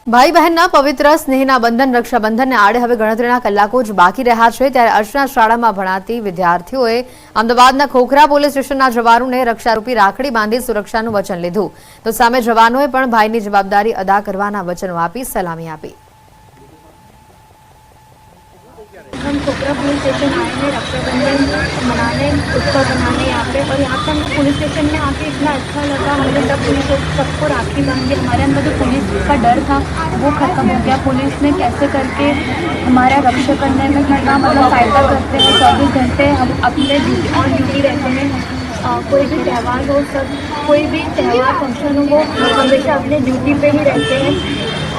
ભાઈ બહેનના પવિત્ર સ્નેહના બંધન રક્ષાબંધનને આડે હવે ગણતરીના કલાકો જ બાકી રહ્યા છે ત્યારે અર્ચના શાળામાં ભણાતી વિદ્યાર્થીઓએ અમદાવાદના ખોખરા પોલીસ સ્ટેશનના જવાનોને રક્ષારૂપી રાખડી બાંધી સુરક્ષાનું વચન લીધું તો સામે જવાનોએ પણ ભાઈની જવાબદારી અદા કરવાના વચનો આપી સલામી આપી। हम खोखरा पुलिस स्टेशन आए हैं रक्षाबंधन मनाने उत्सव मनाने यहाँ पे, और यहाँ पे हम पुलिस स्टेशन में आके इतना अच्छा लगा। हमने सब पुलिस सबको राखी बांधी। हमारे अंदर जो पुलिस का डर था वो खत्म हो गया। पुलिस ने कैसे करके हमारा रक्षा करने में कितना सहायता करते हैं। 24 घंटे हम अपने ऑन ड्यूटी रहते हैं। कोई भी त्यौहार हो, सब कोई भी त्यौहार फंक्शन हो, वो हमेशा अपने ड्यूटी पे ही रहते हैं।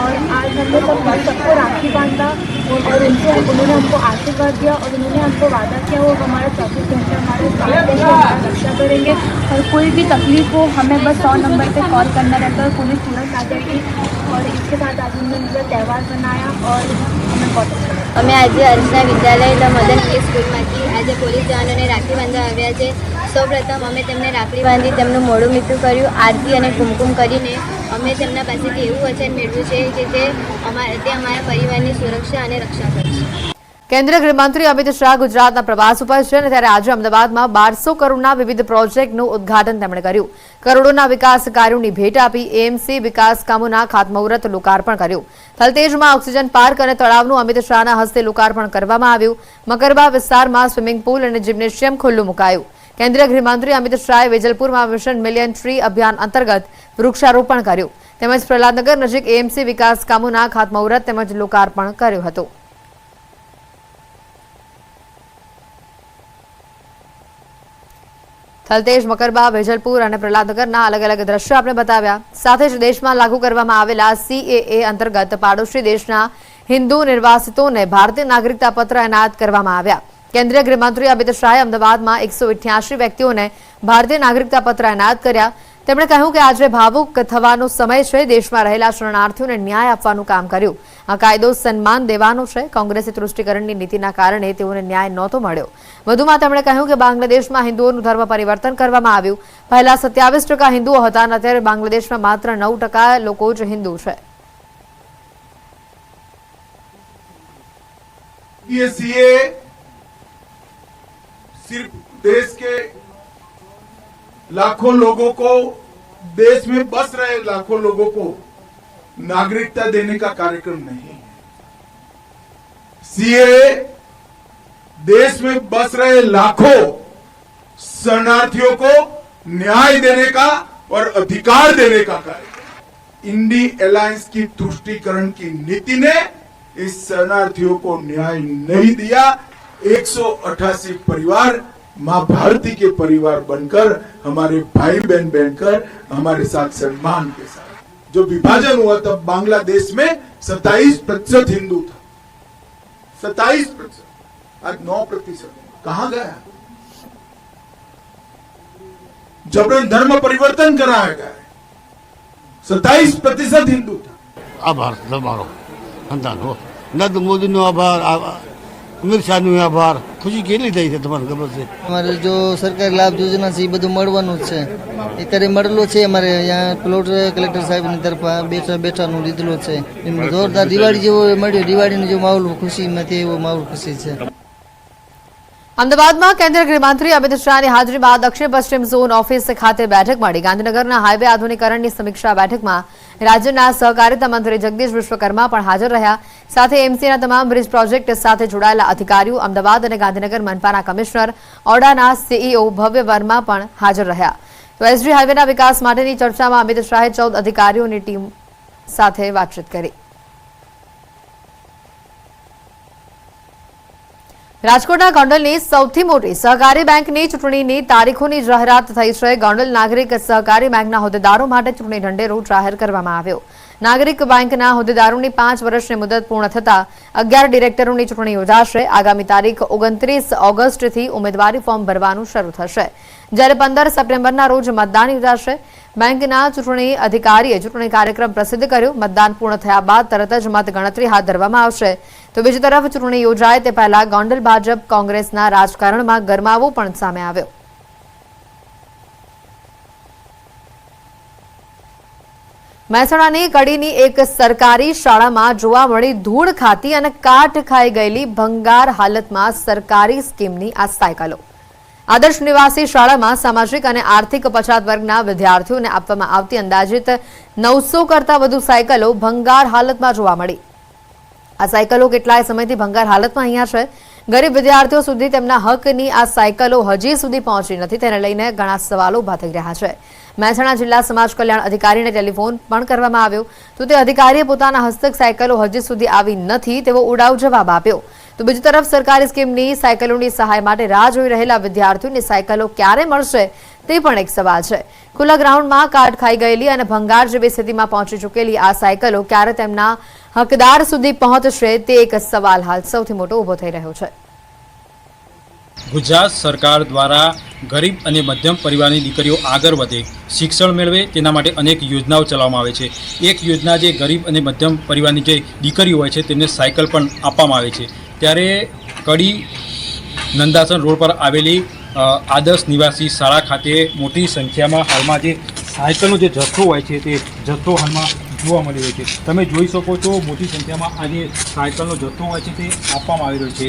और आज हमने सबको राखी बांधा और उन्होंने हमको आशीर्वाद दिया और उन्होंने हमको वादा किया वो हमारा 24 घंटे हमारे साथ हमारा रक्षा करेंगे। और कोई भी तकलीफ हो हमें बस 100 नंबर पे कॉल करना रहता है और पुलिस तुरंत आ जाएगी। और इसके साथ आज हमने मतलब त्यौहार बनाया और हमें बहुत अच्छा लगा। અમે આજે અર્ચના વિદ્યાલય મદન સ્કૂલમાંથી આજે પોલીસ જવાનોને રાખડી બાંધવા આવ્યા છે। સૌપ્રથમ અમે તેમને રાખડી બાંધી તેમનું મોઢું મીઠું કર્યું। આરતી અને કુમકુમ કરીને અમે તેમના પાસેથી એવું વચન મેળવ્યું છે કે તે અમારા પરિવારની સુરક્ષા અને રક્ષા કરશે। કેન્દ્રીય ગૃહમંત્રી અમિત શાહ ગુજરાતના પ્રવાસ ઉપર છે અને ત્યારે આજે અમદાવાદમાં 1200 કરોડના વિવિધ પ્રોજેક્ટનું ઉદ્ઘાટન તેમણે કર્યું। કરોડોના વિકાસ કાર્યોની ભેટ આપી એએમસી વિકાસ કામોના ખાતમુહૂર્ત લોકાર્પણ કર્યું। થલતેજમાં ઓક્સિજન પાર્ક અને તળાવનું અમિત શાહના હસ્તે લોકાર્પણ કરવામાં આવ્યું। મકરબા વિસ્તારમાં સ્વિમિંગ પૂલ અને જિમ્નેશિયમ ખુલ્લું મુકાયું। કેન્દ્રીય ગૃહમંત્રી અમિત શાહે વેજલપુરમાં મિશન મિલિયન ટ્રી અભિયાન અંતર્ગત વૃક્ષારોપણ કર્યું તેમજ પ્રહલાદનગર નજીક એએમસી વિકાસ કામોના ખાતમુહૂર્ત તેમજ લોકાર્પણ કર્યું હતું। થલતેજ, મકરબા, વેજલપુર અને પ્રહલાદનગરના अलग अलग દ્રશ્યો આપણે બતાવ્યા। સાથે જ દેશમાં लागू કરવામાં આવેલા CAA અંતર્ગત પાડોશી દેશના હિન્દુ નિર્વાસિતોને ભારતીય નાગરિકતા પત્ર એનાયત કરવામાં આવ્યા। કેન્દ્રીય ગૃહમંત્રી અમિત શાહે અમદાવાદમાં 188 વ્યક્તિઓને ભારતીય નાગરિકતા પત્ર એનાયત કર્યા। તેમણે કહ્યું કે આજે ભાવુક થવાનો સમય છે। દેશમાં રહેલા શરણાર્થીઓને ન્યાય આપવાનું કામ કર્યું। આ કાયદો સન્માન દેવાનો છે। કોંગ્રેસી તૃષ્ટિકરણની નીતિના કારણે તેઓને ન્યાય નહોતો મળ્યો। વધુમાં તેમણે કહ્યું કે બાંગ્લાદેશમાં હિન્દુઓનું ધર્મ પરિવર્તન કરવામાં આવ્યું। પહેલા 27% હિન્દુઓ હતા અને અત્યારે બાંગ્લાદેશમાં માત્ર 9% લોકો જ હિન્દુ છે। ये सीए सिर्फ देश के लाखों लोगों को, देश में बस रहे लाखों लोगों को नागरिकता देने का कार्यक्रम नहीं है। सीए देश में बस रहे लाखों शरणार्थियों को न्याय देने का और अधिकार देने का कार्यक्रम। इंडी अलायंस की तुष्टीकरण की नीति ने इस शरणार्थियों को न्याय नहीं दिया। 188 परिवार मां भारती के परिवार बनकर, हमारे भाई बहन बनकर, हमारे साथ सम्मान के साथ। जो विभाजन हुआ तब बांग्लादेश में 27% हिंदू था, 27%। आज 9% कहां गया? जबरन धर्म परिवर्तन कराया गया है। 27% हिंदू था। आभार તમારો અંદાનો નરેન્દ્ર મોદીનો આભાર, અમિત શાહનો આભાર। ખુશી કેટલી થઈ છે તમને ખબર છે? અમારે જો સરકારી લાભ યોજના છે એ બધું મળવાનું જ છે। અત્યારે મળેલો છે। અમારે અહીંયા પ્લોટ કલેક્ટર સાહેબની તરફ બેઠાનું લીધેલો છે। એમને જોરદાર દિવાળી જેવો મળ્યો। દિવાળીનો જો માહોલ ખુશીમાંથી એવો માહોલ ખુશી છે। અમદાવાદમાં કેન્દ્રીય ગૃહમંત્રી અમિત શાહની હાજરીમાં દક્ષિણ પશ્ચિમ ઝોન ઓફિસ ખાતે બેઠક મળી। ગાંધીનગરના હાઈવે આધુનિકરણની સમીક્ષા બેઠકમાં રાજ્યના સહકારિતા મંત્રી જગદીશ વિશ્વકર્મા પણ હાજર રહ્યા। સાથે એમસીના તમામ બ્રિજ પ્રોજેક્ટ સાથે જોડાયેલા અધિકારીઓ, અમદાવાદ અને ગાંધીનગર મનપાના કમિશનર, ઓડાના સીઈઓ ભવ્ય વર્મા પણ હાજર રહ્યા। તો એસજી હાઈવેના વિકાસ માટેની ચર્ચામાં અમિત શાહે 14 અધિકારીઓની ટીમ સાથે વાતચીત કરી। રાજકોટના ગોંડલની સૌથી મોટી સહકારી બેંકની ચૂંટણીની તારીખોની જાહેરાત થઈ છે। ગોંડલ નાગરિક સહકારી બેંકના હોદ્દેદારો માટે ચૂંટણી ઢંઢેરો જાહેર કરવામાં આવ્યો। નાગરિક બેંકના હોદ્દેદારોની 5 વર્ષની મુદત પૂર્ણ થતા 11 ડિરેક્ટરોની ચૂંટણી યોજાશે। આગામી તારીખ 29 ઓગસ્ટથી ઉમેદવારી ફોર્મ ભરવાનું શરૂ થશે, જ્યારે 15 સપ્ટેમ્બરના રોજ મતદાન યોજાશે। બેંકના ચૂંટણી અધિકારીએ ચૂંટણી કાર્યક્રમ પ્રસિદ્ધ કર્યો। મતદાન પૂર્ણ થયા બાદ તરત જ મતગણતરી હાથ ધરવામાં આવશે। તો બીજી તરફ ચૂંટણી યોજાય તે પહેલા ગોંડલ ભાજપ કોંગ્રેસના રાજકારણમાં ગરમાવો પણ સામે આવ્યો। મહેસાણાની કડીની એક સરકારી શાળામાં જોવા મળી ધૂળ ખાતી અને કાટ ખાઈ ગયેલી ભંગાર હાલતમાં સરકારી સ્કીમની આ સાયકલો. આદર્શ નિવાસી શાળામાં સામાજિક અને આર્થિક પછાત વર્ગના વિદ્યાર્થીઓને આપવામાં આવતી અંદાજિત 900 કરતા વધુ સાયકલો ભંગાર હાલતમાં જોવા મળી. આ સાયકલો કેટલાય સમયથી ભંગાર હાલતમાં અહીંયા છે. ગરીબ વિદ્યાર્થીઓ સુધી તેમના હકની આ સાયકલો હજી સુધી પહોંચી નથી. તેને લઈને ઘણા સવાલો ઊભા થઈ રહ્યા છે. મહેસાણા જિલ્લા સમાજ કલ્યાણ અધિકારીને ટેલિફોન પણ કરવામાં આવ્યો તો તે અધિકારીએ પોતાના હસ્તક સાયકલો હજી સુધી આવી નથી તેવો ઉડાવ જવાબ આપ્યો. તો બીજી તરફ સરકારી સ્કીમની સાયકલોની સહાય માટે રાહ જોઈ રહેલા વિદ્યાર્થીઓને સાયકલો ક્યારે મળશે તે પણ એક સવાલ છે. ખુલ્લા ગ્રાઉન્ડમાં કાટ ખાઈ ગયેલી અને ભંગાર જેવી સ્થિતિમાં પહોંચી ચૂકેલી આ સાયકલો ક્યારે તેમના હકદાર સુધી પહોંચશે તે એક સવાલ હાલ સૌથી મોટો ઊભો થઈ રહ્યો છે. ગુજરાત સરકાર દ્વારા ગરીબ અને મધ્યમ પરિવારની દીકરીઓ આગળ વધે, શિક્ષણ મેળવે તેના માટે અનેક યોજનાઓ ચલાવવામાં આવે છે. એક યોજના જે ગરીબ અને મધ્યમ પરિવારની જે દીકરીઓ હોય છે તેમને સાયકલ પણ આપવામાં આવે છે. ત્યારે કડી નંદાસન રોડ પર આવેલી આદર્શ નિવાસી શાળા ખાતે મોટી સંખ્યામાં હાલમાં જે સાયકલનો જે જથ્થો હોય છે તે જથ્થો હાલમાં જોવા મળી રહ્યો છે. તમે જોઈ શકો છો મોટી સંખ્યામાં આ જે સાયકલનો જથ્થો હોય છે તે આપવામાં આવી રહ્યો છે.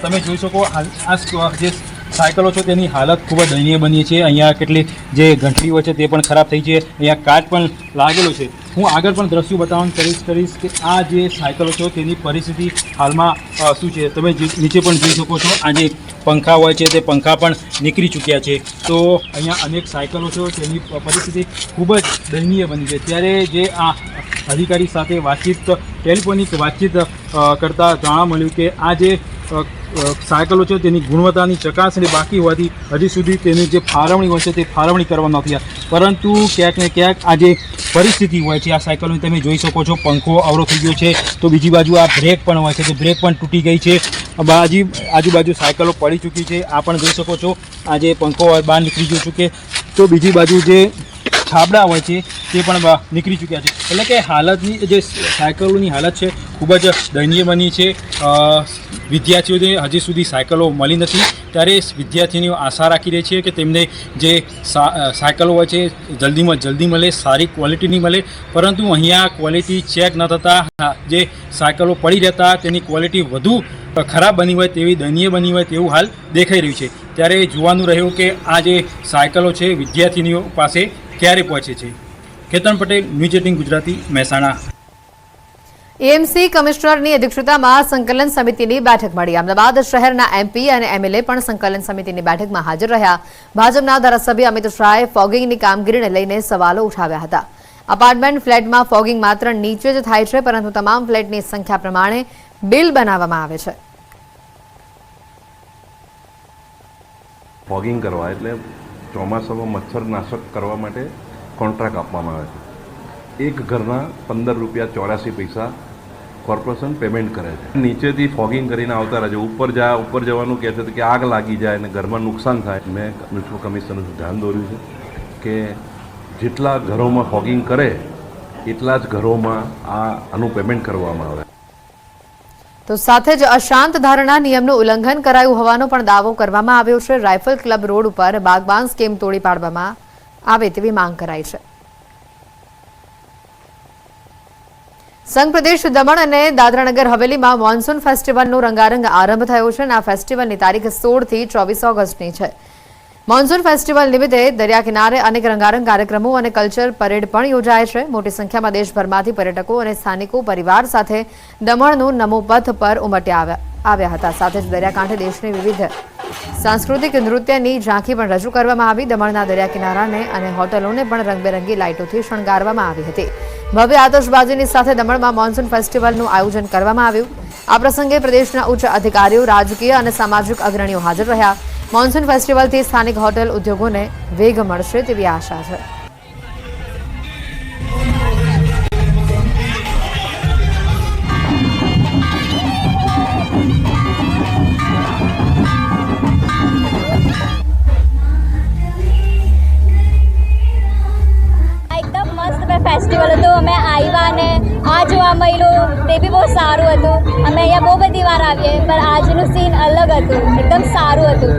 તમે જોઈ શકો આ જે સાયકલો છે તેની હાલત ખૂબ જ દયનીય બની છે. અહીંયા કેટલી જે ઘંટડી હોય છે તે પણ ખરાબ થઈ છે. અહીંયા કાચ પણ લાગેલો છે. હું આગળ પણ દ્રશ્યો બતાવવાનું કરીશ કે આ જે સાયકલો છે તેની પરિસ્થિતિ હાલમાં શું છે. તમે નીચે પણ જોઈ શકો છો આ જે પંખા હોય છે તે પંખા પણ નીકળી ચૂક્યા છે. તો અહીંયા અનેક સાયકલો છે તેની પરિસ્થિતિ ખૂબ જ દયનીય બની છે. ત્યારે જે આ અધિકારી સાથે ટેલિફોનિક વાતચીત કરતાં જાણવા મળ્યું કે આ જે સાયકલો છે તેની ગુણવત્તાની ચકાસણી બાકી હોવાથી હજી સુધી તેની જે ફાળવણી હોય છે તે ફાળવણી કરવામાં નથી આવી. પરંતુ ક્યાંક ને ક્યાંક આ જે પરિસ્થિતિ હોય છે આ સાયકલોની તમે જોઈ શકો છો પંખો અવરો થઈ ગયો છે. તો બીજી બાજુ આ બ્રેક પણ હોય છે તો બ્રેક પણ તૂટી ગઈ છે. આજુબાજુ સાયકલો પડી ચૂકી છે. આ પણ જોઈ શકો છો આ જે પંખો બહાર નીકળી ગયો છે કે તો બીજી બાજુ જે છાબડા હોય છે તે પણ નીકળી ચૂક્યા છે. એટલે કે હાલતની જે સાયકલોની હાલત છે ખૂબ જ દયનીય બની છે. વિદ્યાર્થીઓને હજી સુધી સાયકલો મળી નથી. ત્યારે વિદ્યાર્થીનીઓ આશા રાખી રહી છે કે તેમને જે સાયકલો હોય છે જલ્દીમાં જલ્દી મળે, સારી ક્વોલિટીની મળે. પરંતુ અહીંયા ક્વોલિટી ચેક ન થતાં જે સાયકલો પડી રહેતા તેની ક્વોલિટી વધુ ખરાબ બની હોય તેવી દયનીય બની હોય તેવું હાલ દેખાઈ રહ્યું છે. ત્યારે જોવાનું રહ્યું કે આ જે સાયકલો છે વિદ્યાર્થીનીઓ પાસે ક્યારે પહોંચે છે. કેતન પટેલ, ન્યૂઝ 18 ગુજરાતી, મહેસાણા. એએમસી કમિશનરની અધ્યક્ષતામાં સંકલન સમિતિની બેઠક મળી. અમદાવાદ શહેરના એમપી અને એમએલએ પણ સંકલન સમિતિની બેઠકમાં હાજર રહ્યા. ભાજપના ધારાસભ્ય અમિત શાહે ફોગિંગની કામગીરીને લઈને સવાલો ઉઠાવ્યા હતા. અપાર્ટમેન્ટ ફ્લેટમાં ફોગિંગ માત્ર નીચે જ થાય છે પરંતુ તમામ ફ્લેટની સંખ્યા પ્રમાણે બિલ બનાવવામાં આવે છે. ફોગિંગ કરવા એટલે ચોમાસામાં મચ્છરનાશક કરવા માટે કોન્ટ્રાક્ટ આપવામાં આવે છે. એક ઘરના 15 રૂપિયા 84 પૈસા કોર્પોરેશન પેમેન્ટ કરે છે. નીચેથી ફોગિંગ કરીને આવતા રહે છે. ઉપર જવાનું કહે છે કે આગ લાગી જાય અને ઘરમાં નુકસાન થાય. મેં મ્યુનિસિપલ કમિશનરનું ધ્યાન દોર્યું છે કે જેટલા ઘરોમાં ફોગિંગ કરે એટલા જ ઘરોમાં આનું પેમેન્ટ કરવામાં આવે. તો સાથે જ અશાંત ધારણા નિયમનું ઉલ્લંઘન કરાયું હોવાનો પણ દાવો કરવામાં આવ્યો છે. રાઇફલ ક્લબ રોડ ઉપર બાગબાન સ્કીમ તોડી પાડવામાં આવે તેવી માંગ કરાઈ છે. સંઘ પ્રદેશ દમણ અને દાદરાનગર હવેલીમાં મોન્સૂન ફેસ્ટિવલનો રંગારંગ આરંભ થયો છે અને આ ફેસ્ટિવલની તારીખ 16 થી 24 ઓગસ્ટની છે. મોન્સૂન ફેસ્ટિવલ નિમિત્તે દરિયા કિનારે અનેક રંગારંગ કાર્યક્રમો અને કલ્ચર પરેડ પણ યોજાય છે. મોટી સંખ્યામાં દેશભરમાંથી પર્યટકો અને સ્થાનિકો પરિવાર સાથે દમણનું નમો પથ પર ઉમટ્યા આવ્યા હતા. સાથે જ દરિયાકાંઠે દેશની વિવિધ સાંસ્કૃતિક નૃત્યની ઝાંખી પણ રજૂ કરવામાં આવી. દમણના દરિયા કિનારાને અને હોટલોને પણ રંગબેરંગી લાઇટોથી શણગારવામાં આવી હતી. ભવ્ય આતશબાજીની સાથે દમણમાં મોન્સૂન ફેસ્ટિવલનું આયોજન કરવામાં આવ્યું. આ પ્રસંગે પ્રદેશના ઉચ્ચ અધિકારીઓ, રાજકીય અને સામાજિક અગ્રણીઓ હાજર રહ્યા. મોન્સૂન ફેસ્ટિવલથી સ્થાનિક હોટેલ ઉદ્યોગોને વેગ મળશે તેવી આશા છે. એકદમ મસ્ત ફેસ્ટિવલ હતો. અમે આવ્યા અને આ જોવા મળ્યું તે બી બહુ સારું હતું. અમે અહીંયા બહુ બધી વાર આવીએ પણ આજનું સીન અલગ હતું, એકદમ સારું હતું.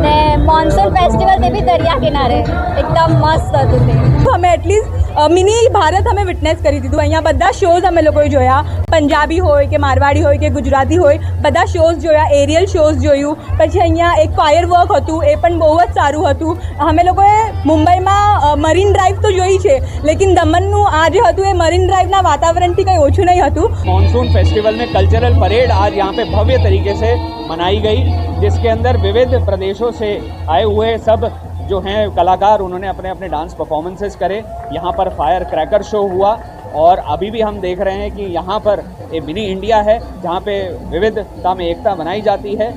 ને મોન્સૂન ફેસ્ટિવલ તે બી દરિયા કિનારે એકદમ મસ્ત હતું. તે અમે એટલીસ્ટ મિની ભારત અમે વિટનેસ કરી દીધું. અહીંયા બધા શોઝ અમે લોકોએ જોયા, પંજાબી હોય કે મારવાડી હોય કે ગુજરાતી હોય, બધા શોઝ જોયા, એરિયલ શોઝ જોયું. પછી અહીંયા એક ફાયર વર્ક હતું, એ પણ બહુ જ સારું હતું. અમે લોકોએ મુંબઈમાં મરીન ડ્રાઈવ તો જોઈ છે, લેકિन દમનનું આ જે હતું એ મરીન ડ્રાઈવના વાતાવરણથી કંઈ ઓછું નહીં હતું. मानसून फेस्टिवल में कल्चरल परेड आज यहाँ पे भव्य तरीके से मनाई गई, जिसके अंदर विविध प्रदेशों से आए हुए सब जो हैं कलाकार, उन्होंने अपने अपने डांस परफॉर्मेंसेस करे. यहाँ पर फायर क्रैकर शो हुआ और अभी भी हम देख रहे हैं कि यहाँ पर ये मिनी इंडिया है जहाँ पे विविधता में एकता बनाई जाती है.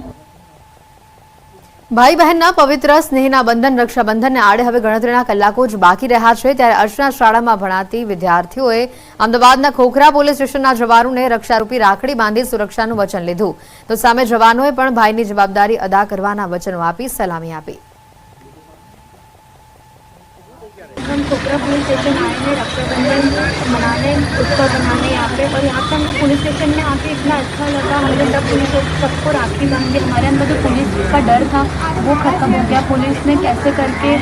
ભાઈ બહેનના પવિત્ર સ્નેહના બંધન રક્ષાબંધનને આડે હવે ગણતરીના કલાકો જ બાકી રહ્યા છે ત્યારે અર્ચના શાળામાં ભણાતી વિદ્યાર્થીઓએ અમદાવાદના ખોખરા પોલીસ સ્ટેશનના જવાનોને રક્ષારૂપી રાખડી બાંધી સુરક્ષાનું વચન લીધું તો સામે જવાનોએ પણ ભાઈની જવાબદારી અદા કરવાના વચનો આપી સલામી આપી. हम खोखरा पुलिस स्टेशन आए हैं रक्षाबंधन मनाने, उत्सव मनाने यहाँ पे. और यहाँ पे हम पुलिस स्टेशन में आके इतना अच्छा लगा. हमने सब पुलिस सबको राखी बांधी. हमारे अंदर जो पुलिस का डर था वो खत्म हो गया. पुलिस ने कैसे करके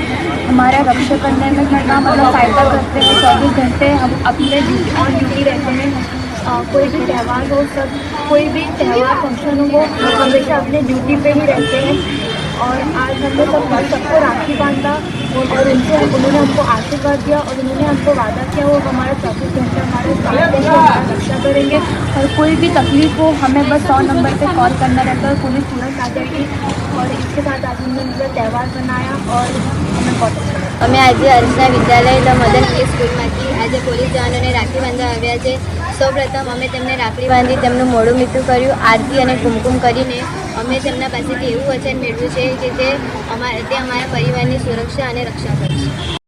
हमारा रक्षा करने में कितना मतलब फायदा करते हैं. 24 घंटे हम अपने ऑन ड्यूटी रहते हैं. कोई भी त्यौहार हो, सब कोई भी त्यौहार फंक्शन हो, वो हमेशा अपने ड्यूटी पे ही रहते हैं. और आज हमने सबको राखी बांधा और उन्होंने हमको आशीर्वाद दिया और उन्होंने हमको वादा किया वो हमारा 24 घंटे हमारे साथ हैं, हमारा रक्षा करेंगे. और कोई भी तकलीफ हो हमें बस 100 नंबर पे कॉल करना रहता है और पुलिस तुरंत आ जाएगी. और इसके साथ आज हमने मतलब त्यौहार बनाया और हमें बहुत अच्छा लगा. અમે આજે અર્ચના વિદ્યાલય મદન સ્કૂલમાંથી આજે પોલીસ જવાનોને રાખડી બાંધવા આવ્યા છે. સૌપ્રથમ અમે તેમને રાખડી બાંધી તેમનું મોઢું મીઠું કર્યું. આરતી અને કુમકુમ કરીને અમે તેમના પાસેથી એવું વચન મેળવ્યું છે કે તે અમારા પરિવારની સુરક્ષા અને રક્ષા કરશે.